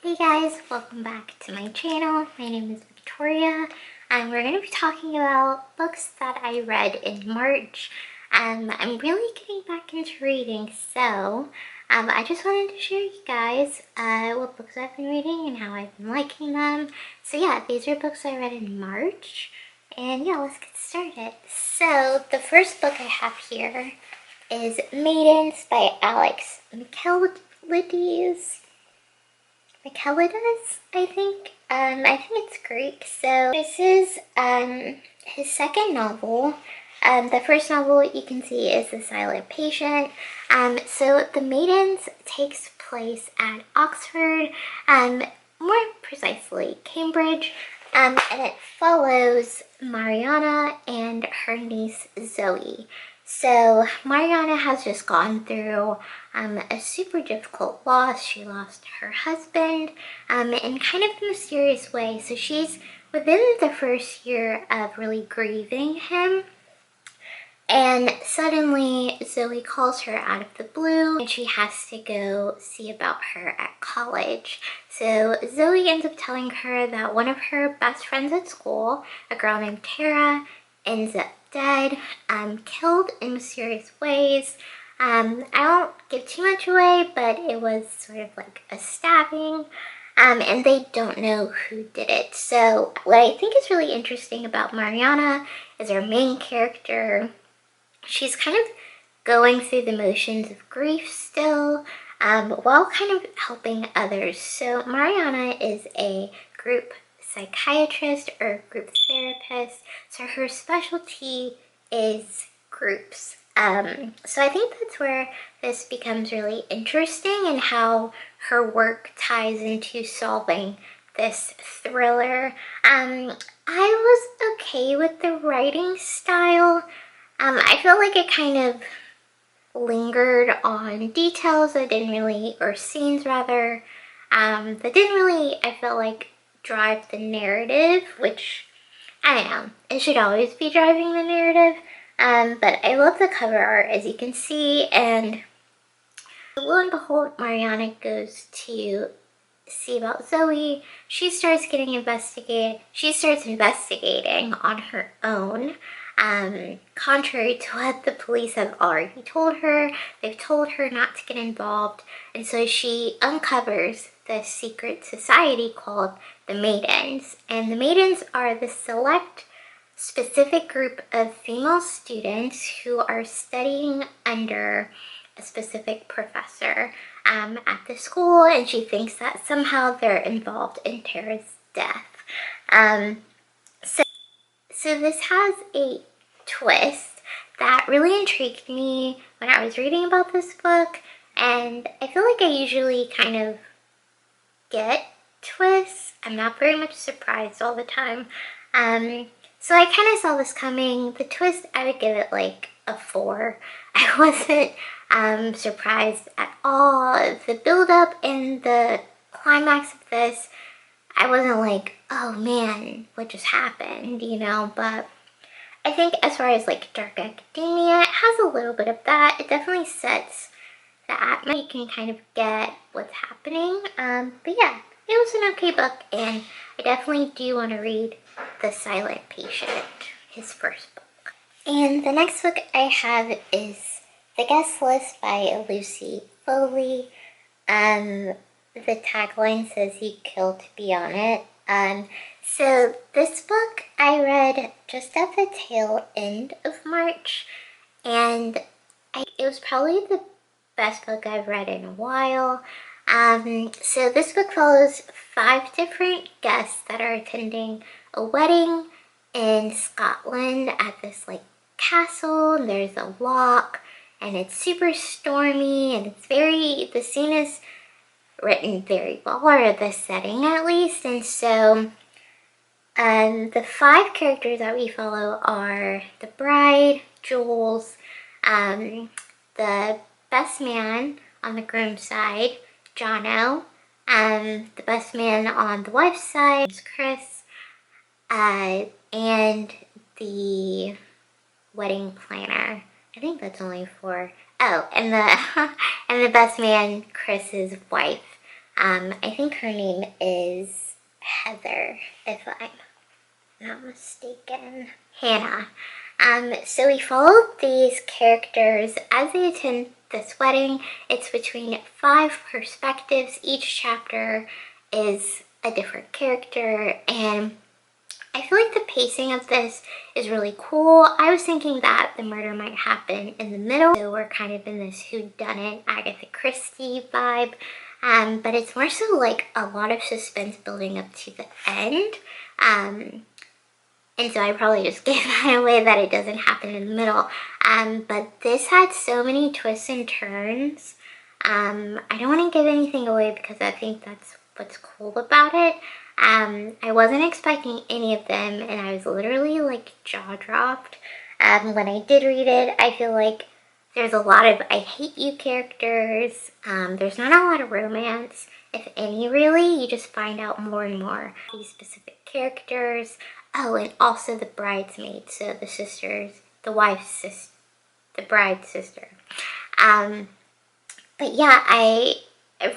Hey guys, welcome back to my channel. My name is Victoria and we're going to be talking about books that I read in March. I'm really getting back into reading, so I just wanted to share you guys what books I've been reading and how I've been liking them. So yeah, these are books I read in March, and yeah, let's get started. So the first book I have here is Maidens by Alex Michaelides. Michaelides, I think. I think it's Greek. So this is his second novel. The first novel you can see is The Silent Patient. So The Maidens takes place at Oxford, more precisely Cambridge, and it follows Mariana and her niece Zoe. So Mariana has just gone through a super difficult loss. She lost her husband in kind of a mysterious way. So she's within the first year of really grieving him. And suddenly Zoe calls her out of the blue and she has to go see about her at college. So Zoe ends up telling her that one of her best friends at school, a girl named Tara, ends up dead, killed in mysterious ways. I don't give too much away, but it was sort of like a stabbing. And they don't know who did it. So what I think is really interesting about Mariana is our main character. She's kind of going through the motions of grief still, while kind of helping others. So Mariana is a group psychiatrist or group therapist, so her specialty is groups. So I think that's where this becomes really interesting and how her work ties into solving this thriller. I was okay with the writing style. I feel like it kind of lingered on details that didn't really, or scenes rather, that didn't really, I felt like, drive the narrative, which, I don't know, it should always be driving the narrative. But I love the cover art, as you can see, and lo and behold, Mariana goes to see about Zoe. She starts investigating on her own. Contrary to what the police have already told her. They've told her not to get involved, and so she uncovers this secret society called the Maidens. And the Maidens are the select specific group of female students who are studying under a specific professor at the school, and she thinks that somehow they're involved in Tara's death. So this has a twist that really intrigued me when I was reading about this book, and I feel like I usually kind of get twists. I'm not very much surprised all the time. So I kind of saw this coming. The twist, I would give it like a 4. I wasn't surprised at all. The build-up and the climax of this, I wasn't like, oh man, what just happened, you know? But I think as far as like dark academia, it has a little bit of that. It definitely sets the atmosphere. You can kind of get what's happening. But yeah, it was an okay book, and I definitely do want to read The Silent Patient, his first book. And the next book I have is The Guest List by Lucy Foley. The tagline says you kill to be on it. So this book I read just at the tail end of March, and it was probably the best book I've read in a while. So this book follows 5 different guests that are attending a wedding in Scotland at this like castle, and there's a lock, and it's super stormy, and the scene is written very well, or the setting at least. And so the 5 characters that we follow are the bride, Jules, the best man on the groom's side, Jono, the best man on the wife's side is Chris, and the wedding planner. I think that's only 4. Oh, and the and the best man, Chris's wife, I think her name is Heather, if I'm not mistaken. Hannah. So we followed these characters as they attend this wedding. It's between 5 perspectives. Each chapter is a different character, and I feel like the pacing of this is really cool. I was thinking that the murder might happen in the middle, so we're kind of in this whodunit Agatha Christie vibe, but it's more so like a lot of suspense building up to the end. And so I probably just gave that away that it doesn't happen in the middle. But this had so many twists and turns. I don't want to give anything away because I think that's what's cool about it. I wasn't expecting any of them, and I was literally like jaw dropped. When I did read it, I feel like there's a lot of I hate you characters. There's not a lot of romance, if any really. You just find out more and more these specific characters. Oh, and also the bridesmaid, so the sisters, the wife's sister, the bride's sister. But yeah, I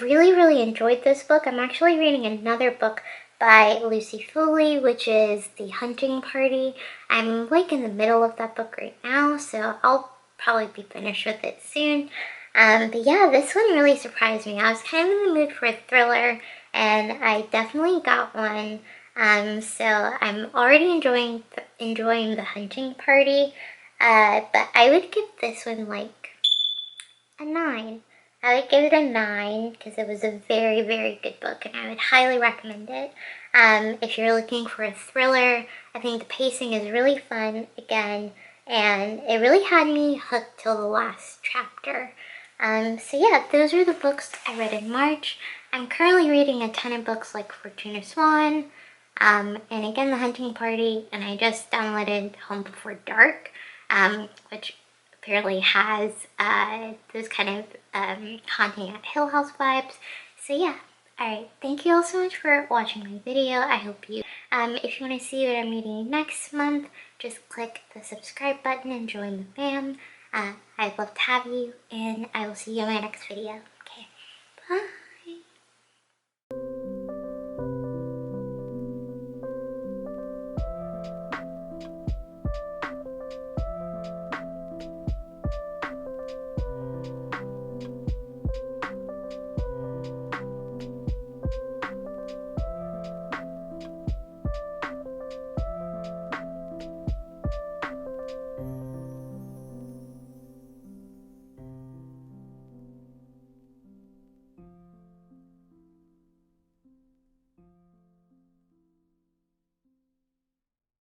really enjoyed this book. I'm actually reading another book by Lucy Foley, which is The Hunting Party. I'm like in the middle of that book right now, so I'll probably be finished with it soon. But yeah, this one really surprised me. I was kind of in the mood for a thriller, and I definitely got one. So I'm already enjoying The Hunting Party, but I would give this one like a 9. I would give it a 9 because it was a very good book, and I would highly recommend it. If you're looking for a thriller, I think the pacing is really fun again, and it really had me hooked till the last chapter. So yeah, those are the books I read in March. I'm currently reading a ton of books like Fortuna Swan, and again The Hunting Party, and I just downloaded Home Before Dark, which apparently has those kind of Haunting at Hill House vibes. So yeah, alright, thank you all so much for watching my video. I hope you, if you want to see what I'm reading next month, just click the subscribe button and join the fam. I'd love to have you, and I will see you in my next video. Okay, bye!